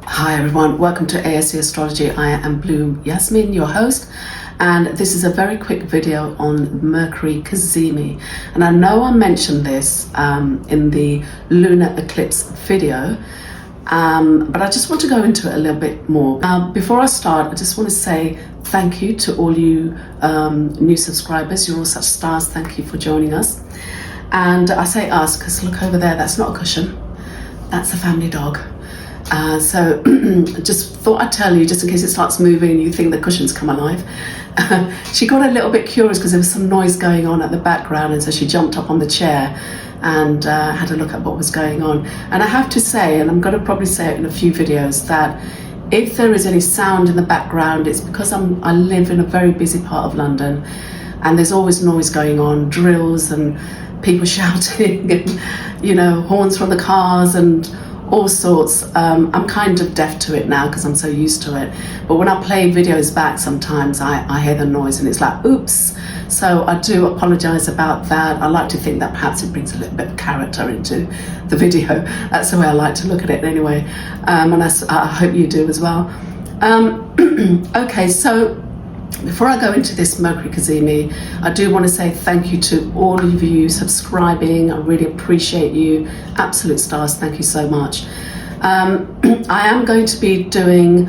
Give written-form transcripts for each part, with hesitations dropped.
Hi everyone, welcome to ASC Astrology. I am Yazmin, your host, and this is a very quick video on Mercury Cazimi. And I know I mentioned this in the lunar eclipse video, but I just want to go into it a little bit more. Now, before I start, I just want to say thank you to all you new subscribers. You're all such stars. Thank you for joining us. And I say us because look over there, that's not a cushion, that's a family dog. So just thought I'd tell you, just in case it starts moving and you think the cushion's come alive. She got a little bit curious because there was some noise going on at the background, and so she jumped up on the chair and had a look at what was going on. And I have to say, and I'm going to probably say it in a few videos, that if there is any sound in the background, it's because I live in a very busy part of London, and there's always noise going on, drills and people shouting and, you know, horns from the cars and all sorts. I'm kind of deaf to it now because I'm so used to it, but when I play videos back, sometimes I hear the noise and it's like, oops. So I do apologize about that. I like to think that perhaps it brings a little bit of character into the video. That's the way I like to look at it anyway, and I hope you do as well. Okay, so before I go into this Mercury Cazimi, I do want to say thank you to all of you subscribing. I really appreciate you. Absolute stars, thank you so much. I am going to be doing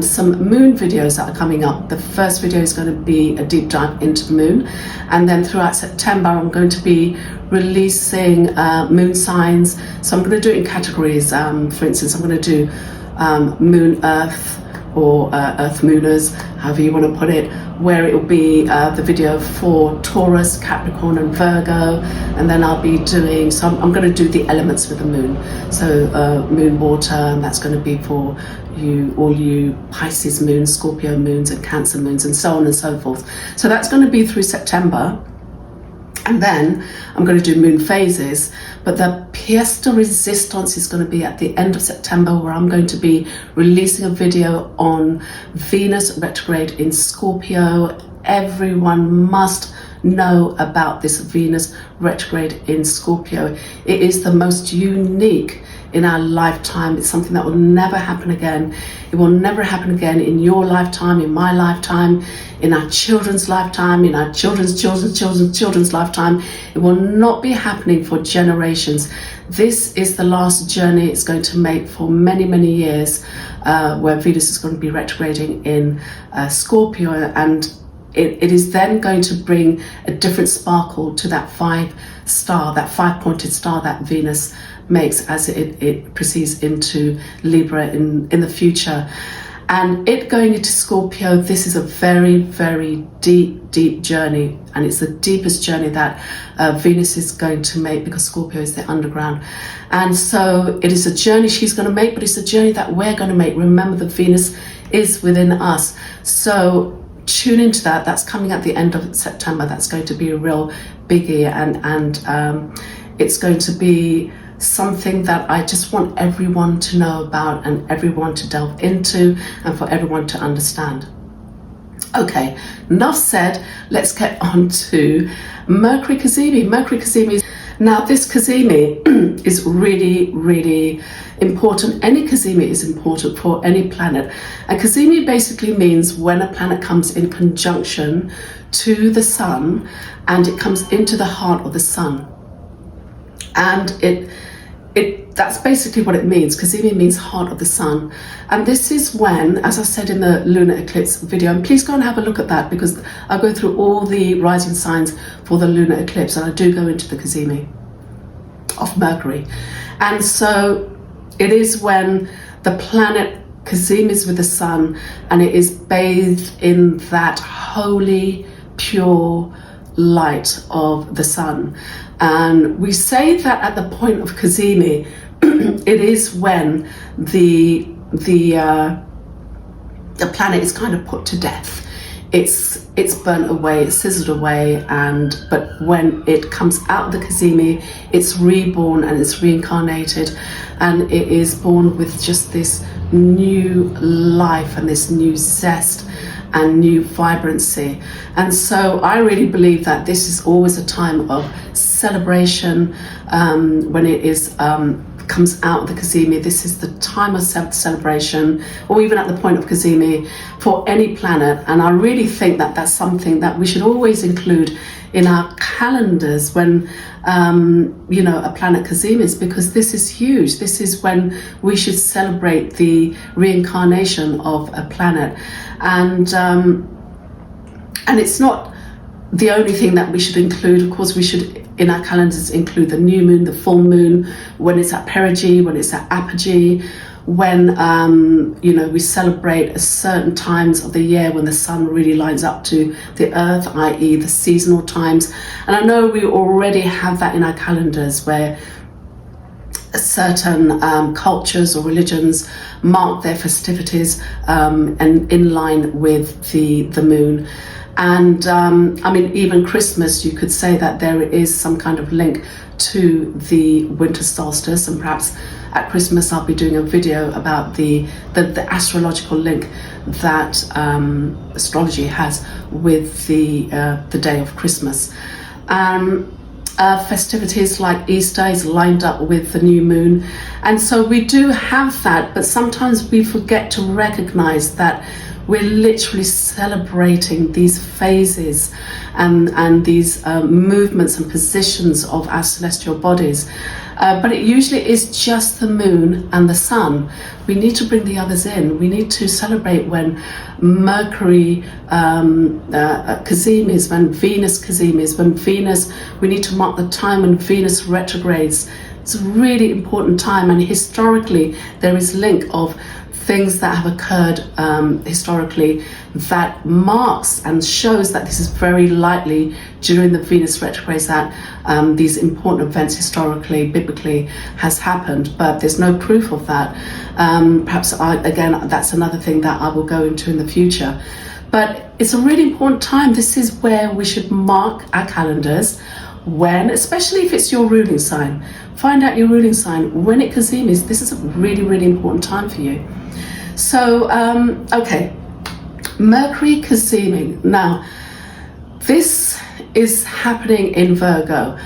some moon videos that are coming up. The first video is going to be a deep dive into the moon, and then throughout September I'm going to be releasing moon signs. So I'm going to do it in categories. For instance, I'm going to do moon earth, or earth mooners, however you want to put it, where it will be the video for Taurus, Capricorn and Virgo, and then I'll be doing, so I'm going to do the elements with the moon. So moon water, and that's going to be for you, all you Pisces moons, Scorpio moons and Cancer moons, and so on and so forth. So that's going to be through September. And then I'm going to do moon phases, but the pièce de résistance is going to be at the end of September, where I'm going to be releasing a video on Venus retrograde in Scorpio. Everyone must know about this Venus retrograde in Scorpio. It is the most unique in our lifetime. It's something that will never happen again. It will never happen again in your lifetime, in my lifetime, in our children's lifetime, in our children's lifetime. It will not be happening for generations. This is the last journey it's going to make for many, many years, where Venus is going to be retrograding in Scorpio, and it is then going to bring a different sparkle to that five-pointed star that Venus makes as it proceeds into Libra in the future. And it going into Scorpio, this is a very, very deep journey, and it's the deepest journey that Venus is going to make, because Scorpio is the underground. And so it is a journey she's going to make, but it's a journey that we're going to make. Remember that Venus is within us. So tune into that. That's coming at the end of September. That's going to be a real biggie, and it's going to be something that I just want everyone to know about and everyone to delve into and for everyone to understand. Okay, enough said. Let's get on to Mercury Cazimi. Mercury Cazimi. Now, this Cazimi is really, really important. Any Cazimi is important for any planet. And Cazimi basically means when a planet comes in conjunction to the sun and it comes into the heart of the sun. And that's basically what it means. Cazimi means heart of the sun. And this is when, as I said in the lunar eclipse video, and please go and have a look at that, because I go through all the rising signs for the lunar eclipse, and I do go into the Cazimi of Mercury. And so it is when the planet Cazimis with the sun, and it is bathed in that holy, pure light of the sun. And we say that at the point of Cazimi, it is when the planet is kind of put to death. It's burnt away, it's sizzled away, but when it comes out of the Cazimi, it's reborn and it's reincarnated, and it is born with just this new life and this new zest and new vibrancy. And so I really believe that this is always a time of celebration, when it is comes out of the Cazimi. This is the time of celebration, or even at the point of Cazimi, for any planet. And I really think that that's something that we should always include in our calendars when a planet Cazimi is, because this is huge. This is when we should celebrate the reincarnation of a planet, and it's not the only thing that we should include. Of course, we should in our calendars include the new moon, the full moon, when it's at perigee, when it's at apogee, when we celebrate a certain times of the year when the sun really lines up to the earth, i.e. the seasonal times. And I know we already have that in our calendars, where certain cultures or religions mark their festivities and in line with the moon. And even Christmas, you could say that there is some kind of link to the winter solstice, and perhaps at Christmas I'll be doing a video about the astrological link that astrology has with the day of Christmas. Festivities like Easter is lined up with the new moon, and so we do have that, but sometimes we forget to recognize that we're literally celebrating these phases and these movements and positions of our celestial bodies. But it usually is just the moon and the sun. We need to bring the others in. We need to celebrate when Mercury Cazimi is, when Venus Cazimi is, when Venus, we need to mark the time when Venus retrogrades. It's a really important time, and historically there is link of things that have occurred historically that marks and shows that this is very likely during the Venus retrogrades that these important events historically, biblically, has happened, but there's no proof of that. Perhaps again, that's another thing that I will go into in the future. But it's a really important time. This is where we should mark our calendars, when, especially if it's your ruling sign. Find out your ruling sign. When it Cazimis, this is a really, really important time for you. So, okay, Mercury Cazimi. Now, this is happening in Virgo.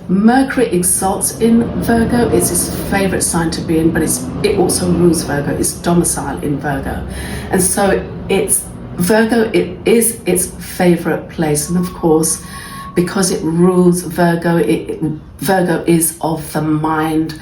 Mercury exalts in Virgo. It's his favorite sign to be in, but it also rules Virgo. It's domicile in Virgo. And so it's Virgo, it is its favorite place. And of course, because it rules Virgo, Virgo is of the mind.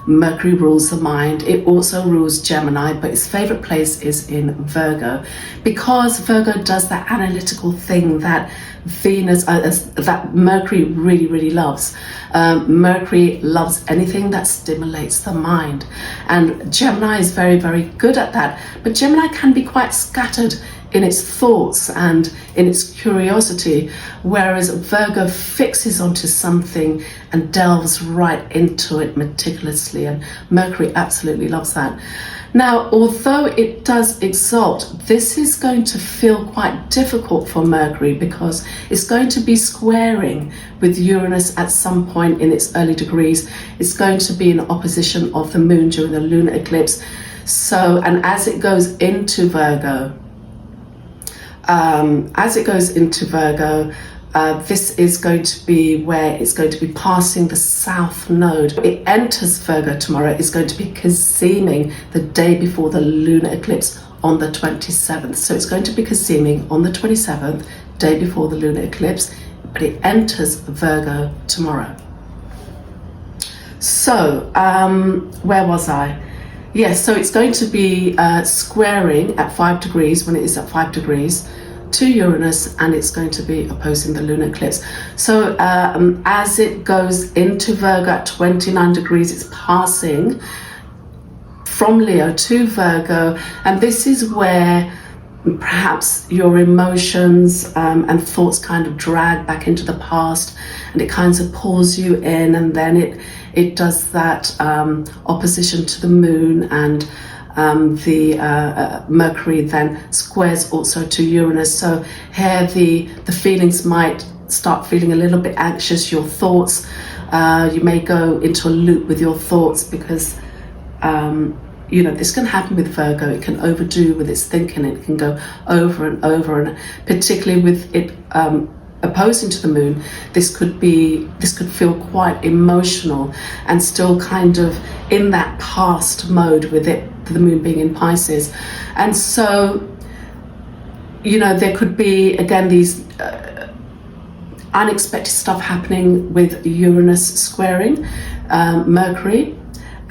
Mercury rules the mind. It also rules Gemini, but its favorite place is in Virgo, because Virgo does that analytical thing that that Mercury really, really loves. Mercury loves anything that stimulates the mind, and Gemini is very, very good at that. But Gemini can be quite scattered in its thoughts and in its curiosity, whereas Virgo fixes onto something and delves right into it meticulously, and Mercury absolutely loves that. Now, although it does exalt, this is going to feel quite difficult for Mercury, because it's going to be squaring with Uranus at some point in its early degrees. It's going to be in opposition of the moon during the lunar eclipse. So, and as it goes into Virgo, this is going to be where it's going to be passing the south node. It enters Virgo tomorrow. It's going to be Caziming the day before the lunar eclipse on the 27th. So it's going to be Caziming on the 27th, day before the lunar eclipse, but it enters Virgo tomorrow. So, where was I? Yes, so it's going to be squaring at 5 degrees, when it is at 5 degrees, to Uranus, and it's going to be opposing the lunar eclipse. So as it goes into Virgo at 29 degrees, it's passing from Leo to Virgo, and this is where perhaps your emotions and thoughts kind of drag back into the past, and it kind of pulls you in, and then it does that opposition to the moon, and the Mercury then squares also to Uranus. So here the feelings might start feeling a little bit anxious. Your thoughts, you may go into a loop with your thoughts, because this can happen with Virgo. It can overdo with its thinking. It can go over and over, and particularly with it opposing to the moon, this could feel quite emotional and still kind of in that past mode with it, the moon being in Pisces. And so, you know, there could be, again, these unexpected stuff happening with Uranus squaring Mercury.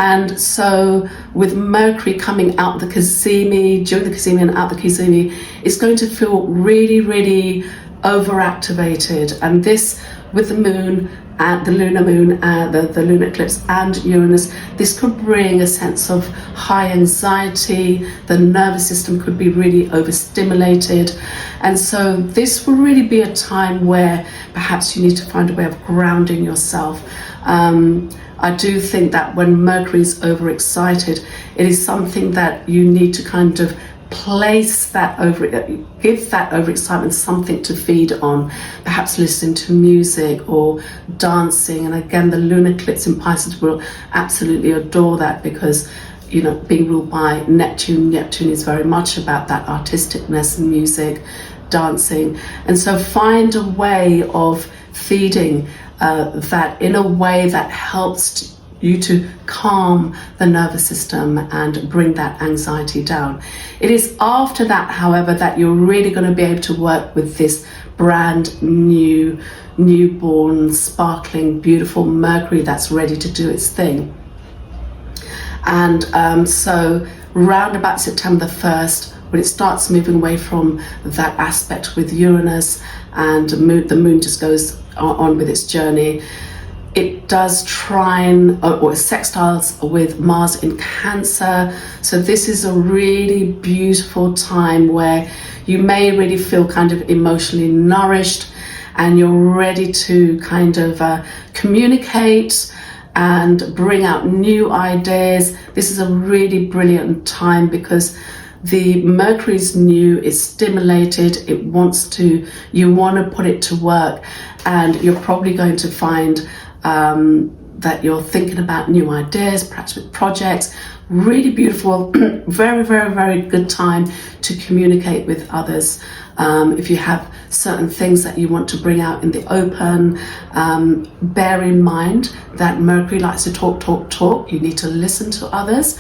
And so with Mercury coming out the Cazimi, during the Cazimi and out the Cazimi, it's going to feel really, really overactivated. And this, with the moon, the lunar moon, the lunar eclipse and Uranus, this could bring a sense of high anxiety. The nervous system could be really overstimulated. And so this will really be a time where perhaps you need to find a way of grounding yourself. I do think that when Mercury is overexcited, it is something that you need to kind of place that give that overexcitement something to feed on, perhaps listening to music or dancing. And again, the lunar eclipse in Pisces will absolutely adore that, because, you know, being ruled by Neptune is very much about that artisticness and music, dancing. And so find a way of feeding that in a way that helps you to calm the nervous system and bring that anxiety down. It is after that, however, that you're really going to be able to work with this brand new, newborn, sparkling, beautiful Mercury that's ready to do its thing. And so round about September the 1st, when it starts moving away from that aspect with Uranus, and the moon just goes on with its journey, it does trine or sextiles with Mars in Cancer. So this is a really beautiful time where you may really feel kind of emotionally nourished, and you're ready to kind of communicate and bring out new ideas. This is a really brilliant time because the Mercury's new, is stimulated, you want to put it to work, and you're probably going to find that you're thinking about new ideas, perhaps with projects. Really beautiful, very, very, very good time to communicate with others. If you have certain things that you want to bring out in the open, bear in mind that Mercury likes to talk. You need to listen to others.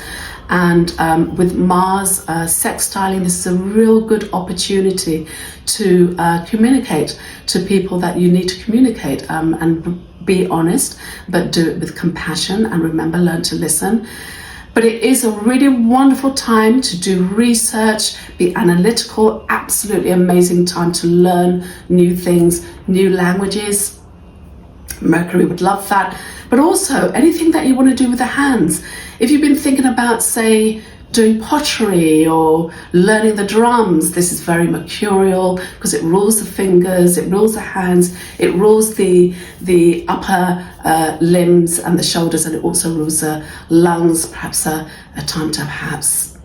And with Mars sextiling, this is a real good opportunity to communicate to people that you need to communicate, and be honest, but do it with compassion, and remember, learn to listen. But it is a really wonderful time to do research, be analytical, absolutely amazing time to learn new things, new languages. Mercury would love that. But also anything that you want to do with the hands. If you've been thinking about, say, doing pottery or learning the drums, this is very mercurial because it rules the fingers, it rules the hands, it rules the upper limbs and the shoulders, and it also rules the lungs. Perhaps a time to perhaps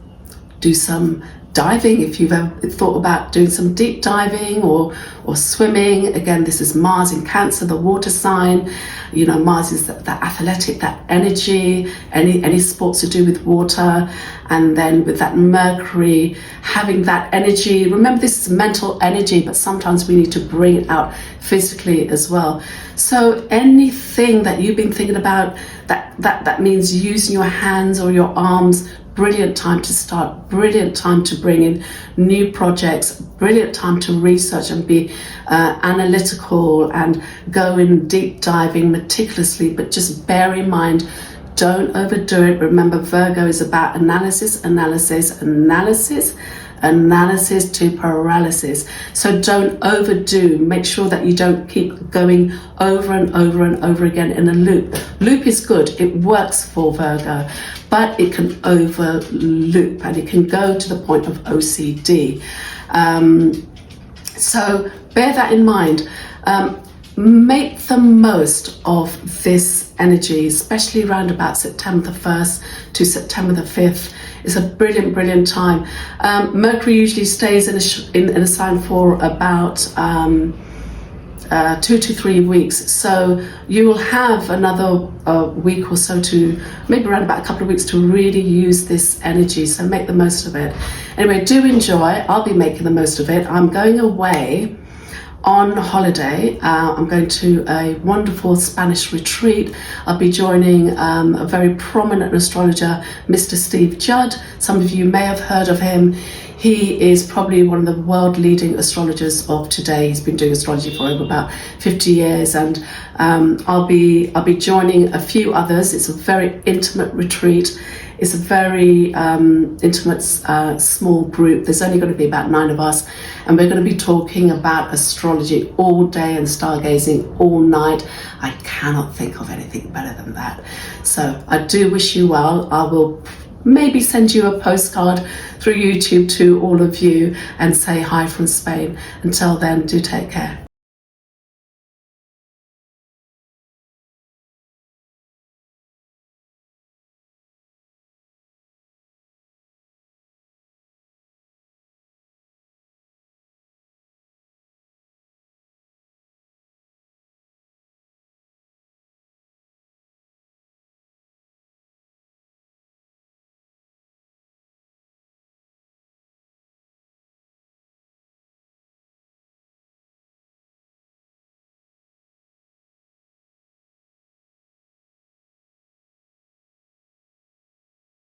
do some diving, if you've ever thought about doing some deep diving or swimming. Again, this is Mars in Cancer, the water sign. You know, Mars is that athletic, that energy, any sports to do with water. And then with that Mercury, having that energy. Remember, this is mental energy, but sometimes we need to bring it out physically as well. So anything that you've been thinking about that means using your hands or your arms, brilliant time to start, brilliant time to bring in new projects, brilliant time to research and be analytical and go in deep diving meticulously, but just bear in mind, don't overdo it. Remember, Virgo is about analysis to paralysis. So don't overdo. Make sure that you don't keep going over and over and over again in a loop. Loop is good. It works for Virgo, but it can over loop and it can go to the point of OCD. So bear that in mind. Make the most of this energy, especially around about September the 1st to September the 5th. It's a brilliant, brilliant time. Mercury usually stays in a sign for about 2 to 3 weeks. So you will have another week or so to, maybe around about a couple of weeks, to really use this energy. So make the most of it. Anyway, do enjoy. I'll be making the most of it. I'm going away on holiday. I'm going to a wonderful Spanish retreat. I'll be joining a very prominent astrologer, Mr. Steve Judd. Some of you may have heard of him. He is probably one of the world leading astrologers of today. He's been doing astrology for over about 50 years, and I'll be joining a few others. It's a very intimate retreat. It's a very intimate, small group. There's only going to be about 9 of us, and we're going to be talking about astrology all day and stargazing all night. I cannot think of anything better than that. So I do wish you well. I will maybe send you a postcard through YouTube to all of you and say hi from Spain. Until then, do take care.